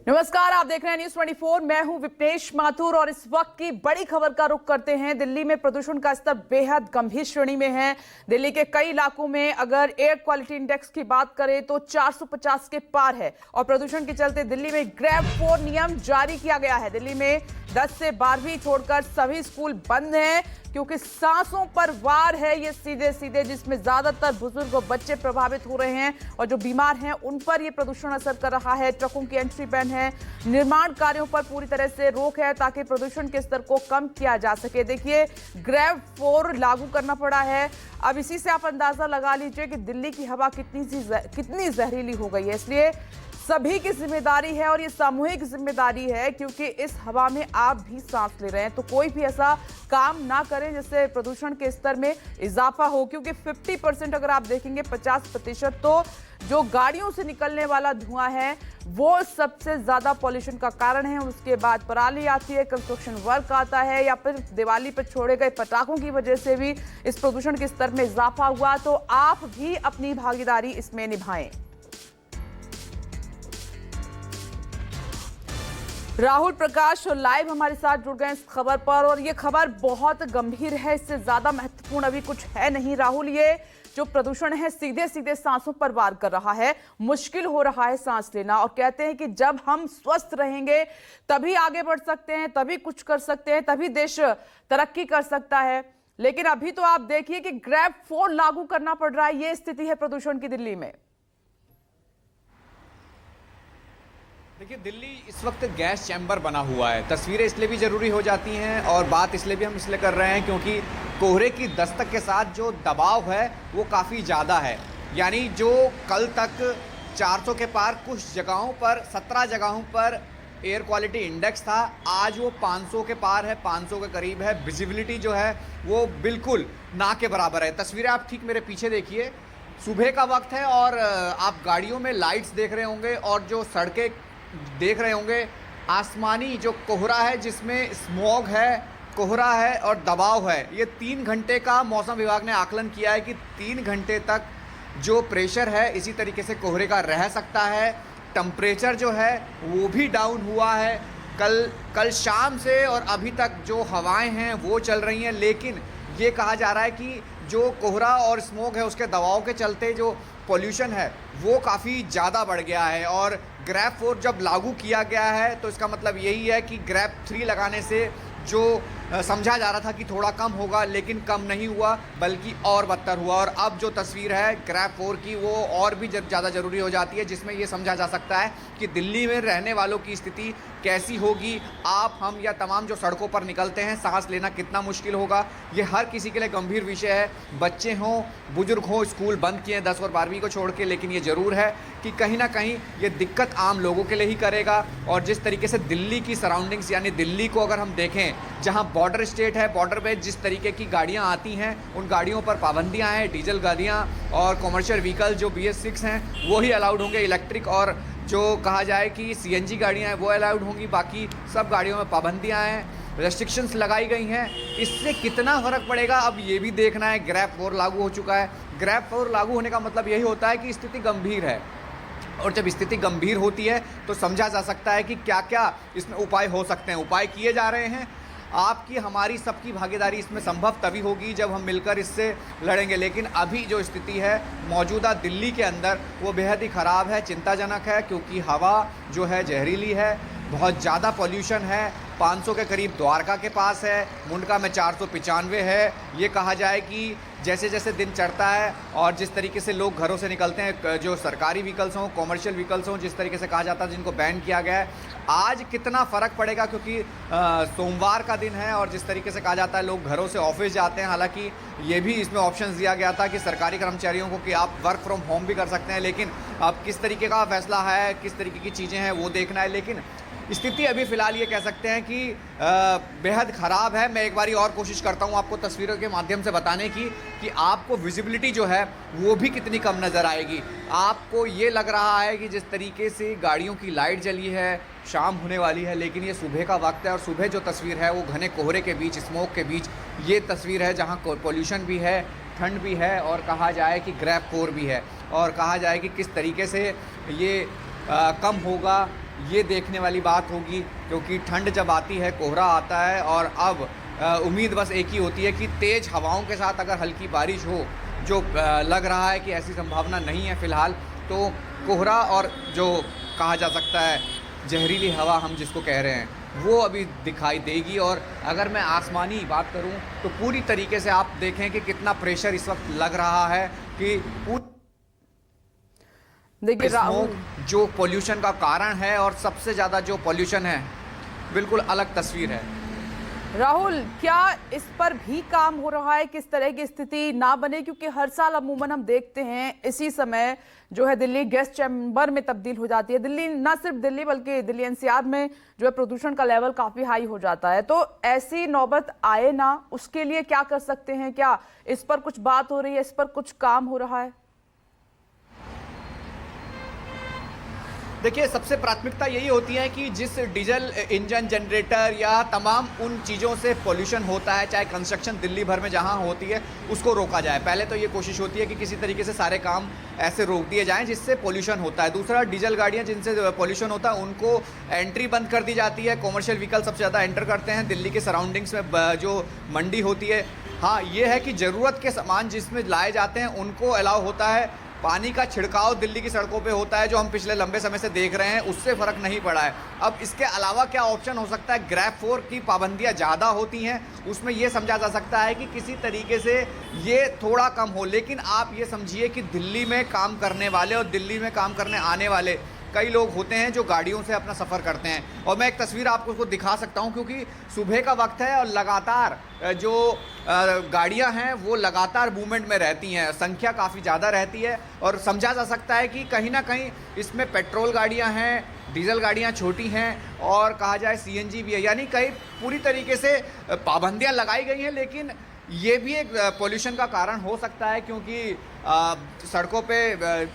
नमस्कार, आप देख रहे हैं न्यूज 24। मैं हूं विपनेश माथुर और इस वक्त की बड़ी खबर का रुख करते हैं। दिल्ली में प्रदूषण का स्तर बेहद गंभीर श्रेणी में है। दिल्ली के कई इलाकों में अगर एयर क्वालिटी इंडेक्स की बात करें तो 450 के पार है और प्रदूषण के चलते दिल्ली में ग्रेड 4 नियम जारी किया गया है। दिल्ली में 10 से 12वीं छोड़कर सभी स्कूल बंद हैं क्योंकि सांसों पर वार है ये सीधे सीधे, जिसमें ज्यादातर बुजुर्ग और बच्चे प्रभावित हो रहे हैं और जो बीमार हैं उन पर ये प्रदूषण असर कर रहा है। ट्रकों की एंट्री बैन है, निर्माण कार्यों पर पूरी तरह से रोक है ताकि प्रदूषण के स्तर को कम किया जा सके। देखिए, ग्रेड 4 लागू करना पड़ा है। अब इसी से आप अंदाजा लगा लीजिए कि दिल्ली की हवा कितनी जहरीली हो गई है। इसलिए सभी की जिम्मेदारी है और ये सामूहिक जिम्मेदारी है क्योंकि इस हवा में आप भी सांस ले रहे हैं, तो कोई भी ऐसा काम ना करें जिससे प्रदूषण के स्तर में इजाफा हो, क्योंकि 50% अगर आप देखेंगे 50% तो जो गाड़ियों से निकलने वाला धुआं है वो सबसे ज्यादा पॉल्यूशन का कारण है। उसके बाद पराली आती है, कंस्ट्रक्शन वर्क आता है, या फिर दिवाली पर छोड़े गए पटाखों की वजह से भी इस प्रदूषण के स्तर में इजाफा हुआ। तो आप भी अपनी भागीदारी इसमें निभाएं। राहुल प्रकाश लाइव हमारे साथ जुड़ गए इस खबर पर और ये खबर बहुत गंभीर है, इससे ज्यादा महत्वपूर्ण अभी कुछ है नहीं। राहुल, ये जो प्रदूषण है सीधे सीधे सांसों पर वार कर रहा है, मुश्किल हो रहा है सांस लेना, और कहते हैं कि जब हम स्वस्थ रहेंगे तभी आगे बढ़ सकते हैं, तभी कुछ कर सकते हैं, तभी देश तरक्की कर सकता है। लेकिन अभी तो आप देखिए कि ग्रेड 4 लागू करना पड़ रहा है। ये स्थिति है प्रदूषण की दिल्ली में। देखिए, दिल्ली इस वक्त गैस चैम्बर बना हुआ है। तस्वीरें इसलिए भी ज़रूरी हो जाती हैं और बात इसलिए भी हम इसलिए कर रहे हैं क्योंकि कोहरे की दस्तक के साथ जो दबाव है वो काफ़ी ज़्यादा है। यानी जो कल तक 400 के पार कुछ जगहों पर 17 जगहों पर एयर क्वालिटी इंडेक्स था, आज वो 500 के पार है, 500 के करीब है। विजिबिलिटी जो है वो बिल्कुल ना के बराबर है। तस्वीरें आप ठीक मेरे पीछे देखिए, सुबह का वक्त है और आप गाड़ियों में लाइट्स देख रहे होंगे और जो सड़कें देख रहे होंगे, आसमानी जो कोहरा है जिसमें स्मॉग है, कोहरा है और दबाव है। ये 3 घंटे का मौसम विभाग ने आकलन किया है कि 3 घंटे तक जो प्रेशर है इसी तरीके से कोहरे का रह सकता है। टेम्परेचर जो है वो भी डाउन हुआ है। कल शाम से और अभी तक जो हवाएं हैं वो चल रही हैं, लेकिन ये कहा जा रहा है कि जो कोहरा और स्मोक है उसके दबाव के चलते जो पॉल्यूशन है वो काफ़ी ज़्यादा बढ़ गया है। और ग्रेड 4 जब लागू किया गया है तो इसका मतलब यही है कि ग्रेड 3 लगाने से जो समझा जा रहा था कि थोड़ा कम होगा, लेकिन कम नहीं हुआ बल्कि और बदतर हुआ। और अब जो तस्वीर है ग्रेड 4 की वो और भी ज़्यादा ज़रूरी हो जाती है, जिसमें ये समझा जा सकता है कि दिल्ली में रहने वालों की स्थिति कैसी होगी। आप, हम या तमाम जो सड़कों पर निकलते हैं, सांस लेना कितना मुश्किल होगा, ये हर किसी के लिए गंभीर विषय है। बच्चे हों, बुजुर्ग हों, स्कूल बंद किए 10 और 12वीं को छोड़ के, लेकिन ये ज़रूर है कि कहीं ना कहीं ये दिक्कत आम लोगों के लिए ही करेगा। और जिस तरीके से दिल्ली की सराउंडिंग्स, यानी दिल्ली को अगर हम देखें, जहाँ बॉर्डर स्टेट है, बॉर्डर पे जिस तरीके की गाड़ियाँ आती हैं उन गाड़ियों पर पाबंदियाँ हैं। डीजल गाड़ियाँ और कॉमर्शियल व्हीकल जो BS6 हैं वो ही अलाउड होंगे। इलेक्ट्रिक और जो कहा जाए कि CNG गाड़ियाँ हैं वो अलाउड होंगी, बाकी सब गाड़ियों में पाबंदियाँ हैं, रेस्ट्रिक्शंस लगाई गई हैं। इससे कितना फ़र्क पड़ेगा अब ये भी देखना है। ग्रेड 4 लागू हो चुका है। ग्रेड 4 लागू होने का मतलब यही होता है कि स्थिति गंभीर है, और जब स्थिति गंभीर होती है तो समझा जा सकता है कि क्या क्या इसमें उपाय हो सकते हैं। उपाय किए जा रहे हैं। आपकी, हमारी, सबकी भागीदारी इसमें संभव तभी होगी जब हम मिलकर इससे लड़ेंगे। लेकिन अभी जो स्थिति है मौजूदा दिल्ली के अंदर वो बेहद ही ख़राब है, चिंताजनक है, क्योंकि हवा जो है जहरीली है, बहुत ज़्यादा पॉल्यूशन है। 500 के करीब द्वारका के पास है, मुंडका में 495 है। ये कहा जाए कि जैसे जैसे दिन चढ़ता है और जिस तरीके से लोग घरों से निकलते हैं, जो सरकारी व्हीकल्स हों, कॉमर्शियल व्हीकल्स हों, जिस तरीके से कहा जाता है जिनको बैन किया गया है, आज कितना फ़र्क पड़ेगा, क्योंकि सोमवार का दिन है और जिस तरीके से कहा जाता है लोग घरों से ऑफिस जाते हैं। हालांकि ये भी इसमें ऑप्शन दिया गया था कि सरकारी कर्मचारियों को कि आप वर्क फ्रॉम होम भी कर सकते हैं, लेकिन अब किस तरीके का फैसला है, किस तरीके की चीज़ें हैं वो देखना है। लेकिन स्थिति अभी फ़िलहाल ये कह सकते हैं कि बेहद ख़राब है। मैं एक बारी और कोशिश करता हूँ आपको तस्वीरों के माध्यम से बताने की कि आपको विजिबिलिटी जो है वो भी कितनी कम नज़र आएगी। आपको ये लग रहा है कि जिस तरीके से गाड़ियों की लाइट जली है, शाम होने वाली है, लेकिन ये सुबह का वक्त है और सुबह जो तस्वीर है वो घने कोहरे के बीच, स्मोक के बीच ये तस्वीर है, जहाँ पॉल्यूशन भी है, ठंड भी है और कहा जाए कि ग्रेड 4 भी है, और कहा जाए कि किस तरीके से ये कम होगा ये देखने वाली बात होगी, क्योंकि ठंड जब आती है, कोहरा आता है, और अब उम्मीद बस एक ही होती है कि तेज़ हवाओं के साथ अगर हल्की बारिश हो, जो लग रहा है कि ऐसी संभावना नहीं है फ़िलहाल, तो कोहरा और जो कहा जा सकता है जहरीली हवा हम जिसको कह रहे हैं, वो अभी दिखाई देगी। और अगर मैं आसमानी बात करूं तो पूरी तरीके से आप देखें कि कितना प्रेशर इस वक्त लग रहा है कि देखिए स्मोक जो पोल्यूशन का कारण है, और सबसे ज़्यादा जो पोल्यूशन है, बिल्कुल अलग तस्वीर है। राहुल, क्या इस पर भी काम हो रहा है, किस तरह की स्थिति ना बने? क्योंकि हर साल अमूमन हम देखते हैं इसी समय जो है दिल्ली गैस चैम्बर में तब्दील हो जाती है। दिल्ली, ना सिर्फ दिल्ली बल्कि दिल्ली एनसीआर में जो है प्रदूषण का लेवल काफी हाई हो जाता है। तो ऐसी नौबत आए ना, उसके लिए क्या कर सकते हैं? क्या इस पर कुछ बात हो रही है, इस पर कुछ काम हो रहा है? देखिए, सबसे प्राथमिकता यही होती है कि जिस डीजल इंजन, जनरेटर या तमाम उन चीज़ों से पोल्यूशन होता है, चाहे कंस्ट्रक्शन दिल्ली भर में जहां होती है, उसको रोका जाए। पहले तो ये कोशिश होती है कि किसी तरीके से सारे काम ऐसे रोक दिए जाएं जिससे पोल्यूशन होता है। दूसरा, डीजल गाड़ियां जिनसे पोल्यूशन होता है उनको एंट्री बंद कर दी जाती है। कॉमर्शियल व्हीकल सबसे ज़्यादा एंटर करते हैं दिल्ली के सराउंडिंग्स में, जो मंडी होती है। हाँ, ये है कि ज़रूरत के सामान जिसमें लाए जाते हैं उनको अलाउ होता है। पानी का छिड़काव दिल्ली की सड़कों पे होता है, जो हम पिछले लंबे समय से देख रहे हैं, उससे फ़र्क नहीं पड़ा है। अब इसके अलावा क्या ऑप्शन हो सकता है? ग्रैब 4 की पाबंदियां ज़्यादा होती हैं, उसमें ये समझा जा सकता है कि किसी तरीके से ये थोड़ा कम हो। लेकिन आप ये समझिए कि दिल्ली में काम करने वाले और दिल्ली में काम करने आने वाले कई लोग होते हैं जो गाड़ियों से अपना सफ़र करते हैं। और मैं एक तस्वीर आपको उसको दिखा सकता हूं, क्योंकि सुबह का वक्त है और लगातार जो गाड़ियां हैं वो लगातार मूवमेंट में रहती हैं, संख्या काफ़ी ज़्यादा रहती है। और समझा जा सकता है कि कहीं ना कहीं इसमें पेट्रोल गाड़ियां हैं, डीजल गाड़ियां छोटी हैं, और कहा जाए सीएनजी भी है। यानी कई पूरी तरीके से पाबंदियां लगाई गई हैं, लेकिन ये भी एक पोल्यूशन का कारण हो सकता है, क्योंकि सड़कों पे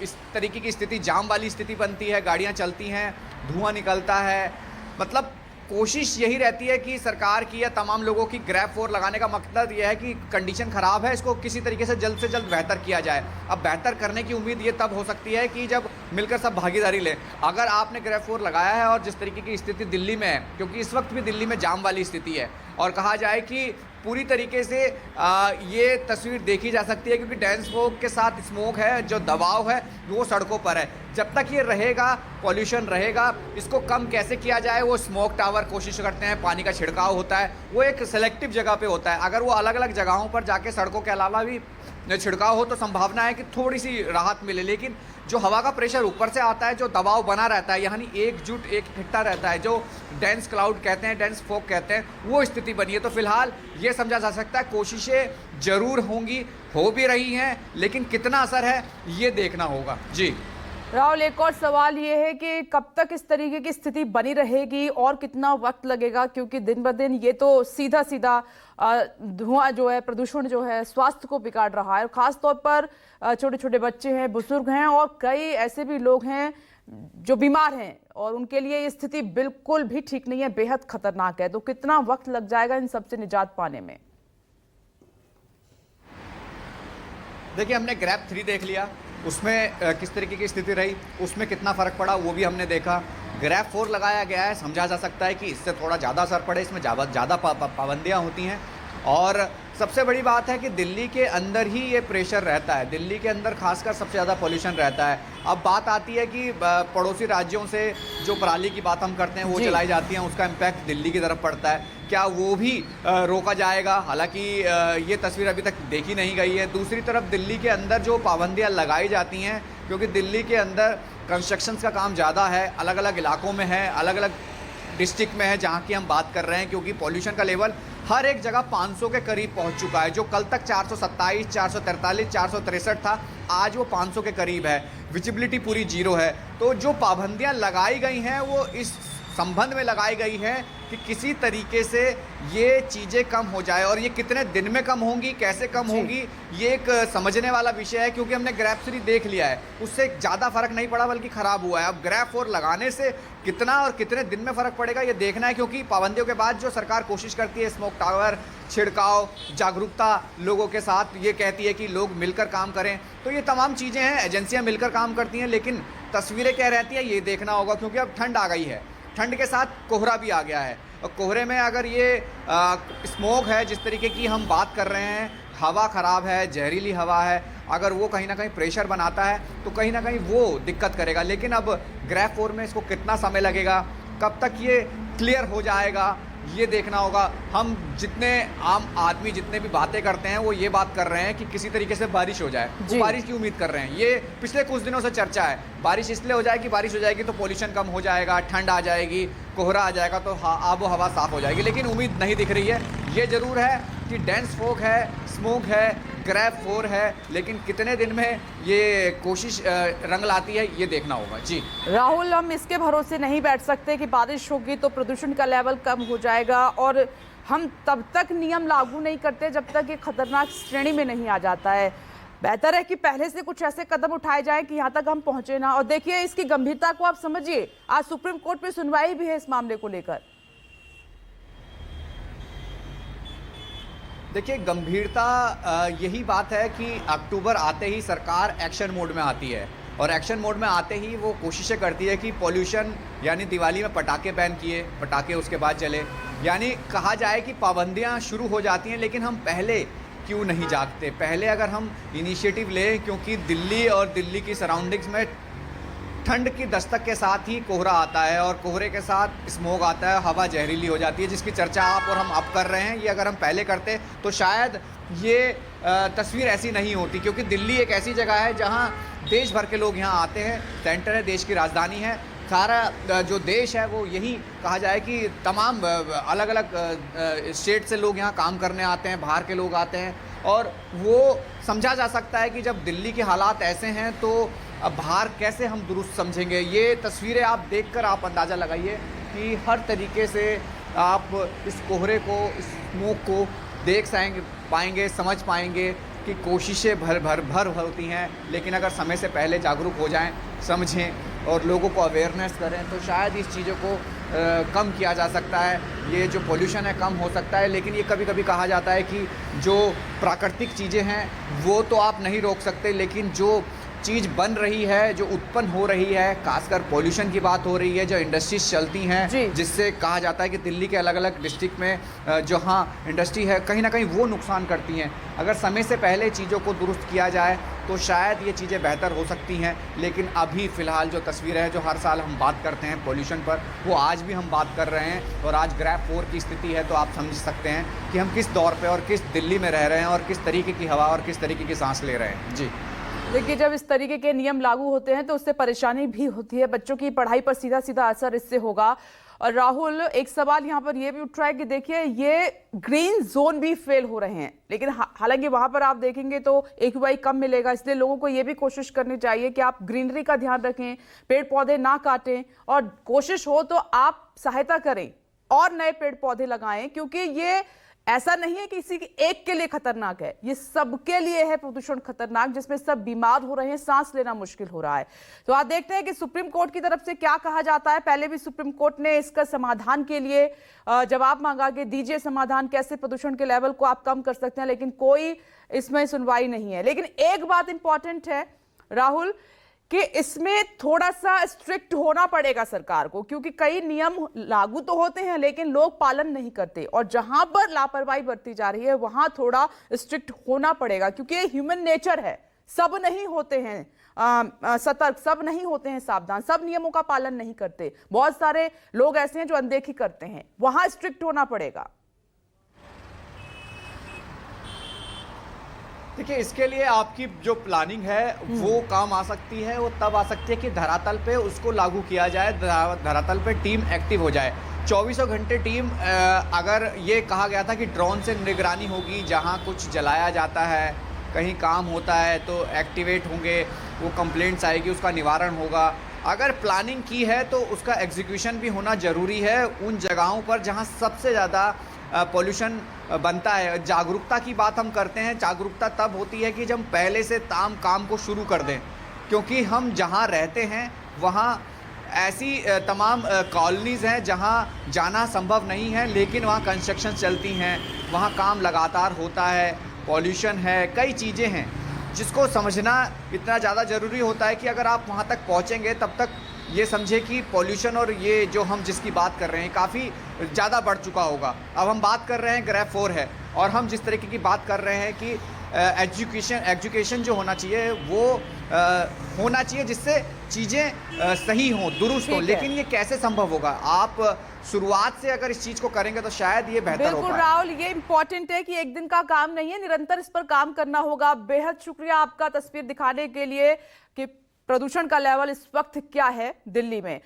इस तरीके की स्थिति, जाम वाली स्थिति बनती है, गाड़ियां चलती हैं, धुआं निकलता है। मतलब कोशिश यही रहती है कि सरकार की या तमाम लोगों की ग्रैब 4 लगाने का मकसद यह है कि कंडीशन ख़राब है, इसको किसी तरीके से जल्द बेहतर किया जाए। अब बेहतर करने की उम्मीद ये तब हो सकती है कि जब मिलकर सब भागीदारी लें। अगर आपने ग्रैब 4 लगाया है और जिस तरीके की स्थिति दिल्ली में है, क्योंकि इस वक्त भी दिल्ली में जाम वाली स्थिति है, और कहा जाए कि पूरी तरीके से ये तस्वीर देखी जा सकती है, क्योंकि डेंस फॉग के साथ स्मोक है, जो दबाव है वो सड़कों पर है। जब तक ये रहेगा, पॉल्यूशन रहेगा, इसको कम कैसे किया जाए? वो स्मोक टावर कोशिश करते हैं, पानी का छिड़काव होता है, वो एक सेलेक्टिव जगह पे होता है। अगर वो अलग अलग जगहों पर जाके सड़कों के अलावा भी छिड़काव हो तो संभावना है कि थोड़ी सी राहत मिले। लेकिन जो हवा का प्रेशर ऊपर से आता है, जो दबाव बना रहता है, यानी एकजुट इकट्ठा रहता है, जो डेंस क्लाउड कहते हैं, डेंस फॉग कहते हैं, वो स्थिति बनी है। तो फिलहाल ये समझा जा सकता है कोशिशें जरूर होंगी, हो भी रही हैं, लेकिन कितना असर है ये देखना होगा। जी राहुल, एक और सवाल ये है कि कब तक इस तरीके की स्थिति बनी रहेगी और कितना वक्त लगेगा? क्योंकि दिन ब दिन ये तो सीधा सीधा धुआं जो है, प्रदूषण जो है, स्वास्थ्य को बिगाड़ रहा है। खास तौर पर छोटे छोटे बच्चे हैं, बुजुर्ग हैं, और कई ऐसे भी लोग हैं जो बीमार हैं, और उनके लिए ये स्थिति बिल्कुल भी ठीक नहीं है, बेहद खतरनाक है। तो कितना वक्त लग जाएगा इन सबसे निजात पाने में? देखिए, हमने ग्रैब 3 देख लिया, उसमें किस तरीके की स्थिति रही, उसमें कितना फ़र्क पड़ा वो भी हमने देखा। ग्रैब 4 लगाया गया है, समझा जा सकता है कि इससे थोड़ा ज़्यादा असर पड़े, इसमें ज़्यादा पाबंदियाँ होती हैं। और सबसे बड़ी बात है कि दिल्ली के अंदर ही ये प्रेशर रहता है, दिल्ली के अंदर खासकर सबसे ज़्यादा पोल्यूशन रहता है। अब बात आती है कि पड़ोसी राज्यों से जो पराली की बात हम करते हैं वो चलाई जाती हैं, उसका इम्पैक्ट दिल्ली की तरफ पड़ता है, क्या वो भी रोका जाएगा? हालांकि ये तस्वीर अभी तक देखी नहीं गई है। दूसरी तरफ दिल्ली के अंदर जो पाबंदियाँ लगाई जाती हैं, क्योंकि दिल्ली के अंदर कंस्ट्रक्शंस का काम ज़्यादा है, अलग अलग इलाकों में है, अलग अलग डिस्ट्रिक्ट में है जहाँ की हम बात कर रहे हैं, क्योंकि पॉल्यूशन का लेवल हर एक जगह 500 के करीब पहुँच चुका है। जो कल तक 427, 443, 463 था, आज वो 500 के करीब है। विजिबिलिटी पूरी जीरो है। तो जो पाबंदियाँ लगाई गई हैं वो इस संबंध में लगाई गई है कि किसी तरीके से ये चीज़ें कम हो जाए, और ये कितने दिन में कम होंगी, कैसे कम होंगी, ये एक समझने वाला विषय है। क्योंकि हमने ग्रैब 3 देख लिया है, उससे ज़्यादा फर्क नहीं पड़ा बल्कि ख़राब हुआ है। अब ग्रैब 4 लगाने से कितना और कितने दिन में फ़र्क पड़ेगा ये देखना है, क्योंकि पाबंदियों के बाद जो सरकार कोशिश करती है, स्मोक टावर, छिड़काव, जागरूकता लोगों के साथ, ये कहती है कि लोग मिलकर काम करें, तो ये तमाम चीज़ें हैं, एजेंसियां मिलकर काम करती हैं, लेकिन तस्वीरें क्या रहती है ये देखना होगा, क्योंकि अब ठंड आ गई है, ठंड के साथ कोहरा भी आ गया है। और कोहरे में अगर ये स्मोक है, जिस तरीके की हम बात कर रहे हैं, हवा ख़राब है, जहरीली हवा है, अगर वो कहीं ना कहीं प्रेशर बनाता है तो कहीं ना कहीं वो दिक्कत करेगा। लेकिन अब ग्रैफ 4 में इसको कितना समय लगेगा, कब तक ये क्लियर हो जाएगा, ये देखना होगा। हम जितने आम आदमी जितने भी बातें करते हैं वो ये बात कर रहे हैं कि किसी तरीके से बारिश हो जाए, तो बारिश की उम्मीद कर रहे हैं। ये पिछले कुछ दिनों से चर्चा है, बारिश इसलिए हो जाएगी, बारिश हो जाएगी तो पोल्यूशन कम हो जाएगा, ठंड आ जाएगी, कोहरा आ जाएगा तो आबो हवा साफ हो जाएगी। लेकिन उम्मीद नहीं दिख रही है। ये ज़रूर है कि डेंस फॉग है, स्मोक है, ग्रैफ 4 है, लेकिन कितने दिन में ये कोशिश रंग लाती है ये देखना होगा। जी राहुल, हम इसके भरोसे नहीं बैठ सकते कि बारिश होगी तो प्रदूषण का लेवल कम हो जाएगा, और हम तब तक नियम लागू नहीं करते जब तक ये खतरनाक श्रेणी में नहीं आ जाता है। बेहतर है कि पहले से कुछ ऐसे कदम उठाए जाएं कि यहाँ तक हम पहुंचे ना। और देखिए, इसकी गंभीरता को आप समझिए, आज सुप्रीम कोर्ट में सुनवाई भी है इस मामले को लेकर। देखिए, गंभीरता यही बात है कि अक्टूबर आते ही सरकार एक्शन मोड में आती है, और एक्शन मोड में आते ही वो कोशिशें करती है कि पॉल्यूशन, यानी दिवाली में पटाखे बैन किए, पटाखे उसके बाद चले, यानी कहा जाए कि पाबंदियां शुरू हो जाती हैं। लेकिन हम पहले क्यों नहीं जागते? पहले अगर हम इनिशिएटिव लें, क्योंकि दिल्ली और दिल्ली की सराउंडिंग्स में ठंड की दस्तक के साथ ही कोहरा आता है, और कोहरे के साथ स्मोक आता है, हवा जहरीली हो जाती है, जिसकी चर्चा आप और हम अब कर रहे हैं। ये अगर हम पहले करते तो शायद ये तस्वीर ऐसी नहीं होती, क्योंकि दिल्ली एक ऐसी जगह है जहां देश भर के लोग यहाँ आते हैं, सेंटर है, देश की राजधानी है, सारा जो देश है वो यही कहा जाए कि तमाम अलग अलग स्टेट से लोग यहाँ काम करने आते हैं, बाहर के लोग आते हैं। और वो समझा जा सकता है कि जब दिल्ली के हालात ऐसे हैं तो अब बाहर कैसे हम दुरुस्त समझेंगे। ये तस्वीरें आप देखकर आप अंदाज़ा लगाइए कि हर तरीके से आप इस कोहरे को, इस स्मोक को देख पाएंगे, समझ पाएंगे कि कोशिशें भर होती हैं। लेकिन अगर समय से पहले जागरूक हो जाएं, समझें और लोगों को अवेयरनेस करें तो शायद इस चीज़ों को कम किया जा सकता है। ये जो पोल्यूशन है कम हो सकता है। लेकिन ये कभी कभी कहा जाता है कि जो प्राकृतिक चीज़ें हैं वो तो आप नहीं रोक सकते, लेकिन जो चीज़ बन रही है, जो उत्पन्न हो रही है, खासकर पोल्यूशन की बात हो रही है, जो इंडस्ट्रीज चलती हैं, जिससे कहा जाता है कि दिल्ली के अलग अलग डिस्ट्रिक्ट में जहाँ इंडस्ट्री है कहीं ना कहीं वो नुकसान करती हैं। अगर समय से पहले चीज़ों को दुरुस्त किया जाए तो शायद ये चीज़ें बेहतर हो सकती हैं। लेकिन अभी फ़िलहाल जो तस्वीरें हैं, जो हर साल हम बात करते हैं पोल्यूशन पर, वो आज भी हम बात कर रहे हैं। और आज ग्रैफ 4 की स्थिति है तो आप समझ सकते हैं कि हम किस दौर पर और किस दिल्ली में रह रहे हैं और किस तरीके की हवा और किस तरीके की सांस ले रहे हैं। जी देखिए, जब इस तरीके के नियम लागू होते हैं तो उससे परेशानी भी होती है, बच्चों की पढ़ाई पर सीधा सीधा असर इससे होगा। और राहुल, एक सवाल यहाँ पर यह भी उठ रहा है कि देखिए, ये ग्रीन जोन भी फेल हो रहे हैं, लेकिन हालांकि वहां पर आप देखेंगे तो AQI कम मिलेगा। इसलिए लोगों को ये भी कोशिश करनी चाहिए कि आप ग्रीनरी का ध्यान रखें, पेड़ पौधे ना काटें, और कोशिश हो तो आप सहायता करें और नए पेड़ पौधे लगाएं, क्योंकि ये ऐसा नहीं है कि किसी एक के लिए खतरनाक है, ये सबके लिए है प्रदूषण खतरनाक, जिसमें सब बीमार हो रहे हैं, सांस लेना मुश्किल हो रहा है। तो आप देखते हैं कि सुप्रीम कोर्ट की तरफ से क्या कहा जाता है। पहले भी सुप्रीम कोर्ट ने इसका समाधान के लिए जवाब मांगा कि दीजिए समाधान, कैसे प्रदूषण के लेवल को आप कम कर सकते हैं, लेकिन कोई इसमें सुनवाई नहीं है। लेकिन एक बात इंपॉर्टेंट है राहुल, कि इसमें थोड़ा सा स्ट्रिक्ट होना पड़ेगा सरकार को, क्योंकि कई नियम लागू तो होते हैं लेकिन लोग पालन नहीं करते, और जहां पर लापरवाही बरती जा रही है वहां थोड़ा स्ट्रिक्ट होना पड़ेगा, क्योंकि ये ह्यूमन नेचर है। सब नहीं होते हैं सतर्क, सब नहीं होते हैं सावधान, सब नियमों का पालन नहीं करते। बहुत सारे लोग ऐसे हैं जो अनदेखी करते हैं, वहां स्ट्रिक्ट होना पड़ेगा। देखिए, इसके लिए आपकी जो प्लानिंग है वो काम आ सकती है। वो तब आ सकती है कि धरातल पे उसको लागू किया जाए, धरातल पे टीम एक्टिव हो जाए। 24 घंटे टीम, अगर ये कहा गया था कि ड्रोन से निगरानी होगी, जहां कुछ जलाया जाता है, कहीं काम होता है तो एक्टिवेट होंगे, वो कंप्लेंट्स आएगी, उसका निवारण होगा। अगर प्लानिंग की है तो उसका एग्जीक्यूशन भी होना ज़रूरी है उन जगहों पर जहां सबसे ज़्यादा पॉल्यूशन बनता है। जागरूकता की बात हम करते हैं, जागरूकता तब होती है कि जब पहले से काम को शुरू कर दें, क्योंकि हम जहां रहते हैं वहां ऐसी तमाम कॉलोनीज़ हैं जहां जाना संभव नहीं है, लेकिन वहां कंस्ट्रक्शन चलती हैं, वहां काम लगातार होता है, पॉल्यूशन है, कई चीज़ें हैं जिसको समझना इतना ज़्यादा ज़रूरी होता है कि अगर आप वहाँ तक पहुँचेंगे तब तक ये समझे कि पॉल्यूशन और ये जो हम जिसकी बात कर रहे हैं काफ़ी ज़्यादा बढ़ चुका होगा। अब हम बात कर रहे हैं ग्रेड 4 है, और हम जिस तरीके की बात कर रहे हैं कि एजुकेशन जो होना चाहिए वो होना चाहिए जिससे चीज़ें सही हों, दुरुस्त हों। ठीक है। लेकिन ये कैसे संभव होगा? आप शुरुआत से अगर इस चीज़ को करेंगे तो शायद ये बेहतर हो बिल्कुल पाए। राहुल, ये इंपॉर्टेंट है कि एक दिन का काम नहीं है, निरंतर इस पर काम करना होगा। बेहद शुक्रिया आपका तस्वीर दिखाने के लिए कि प्रदूषण का लेवल इस वक्त क्या है दिल्ली में।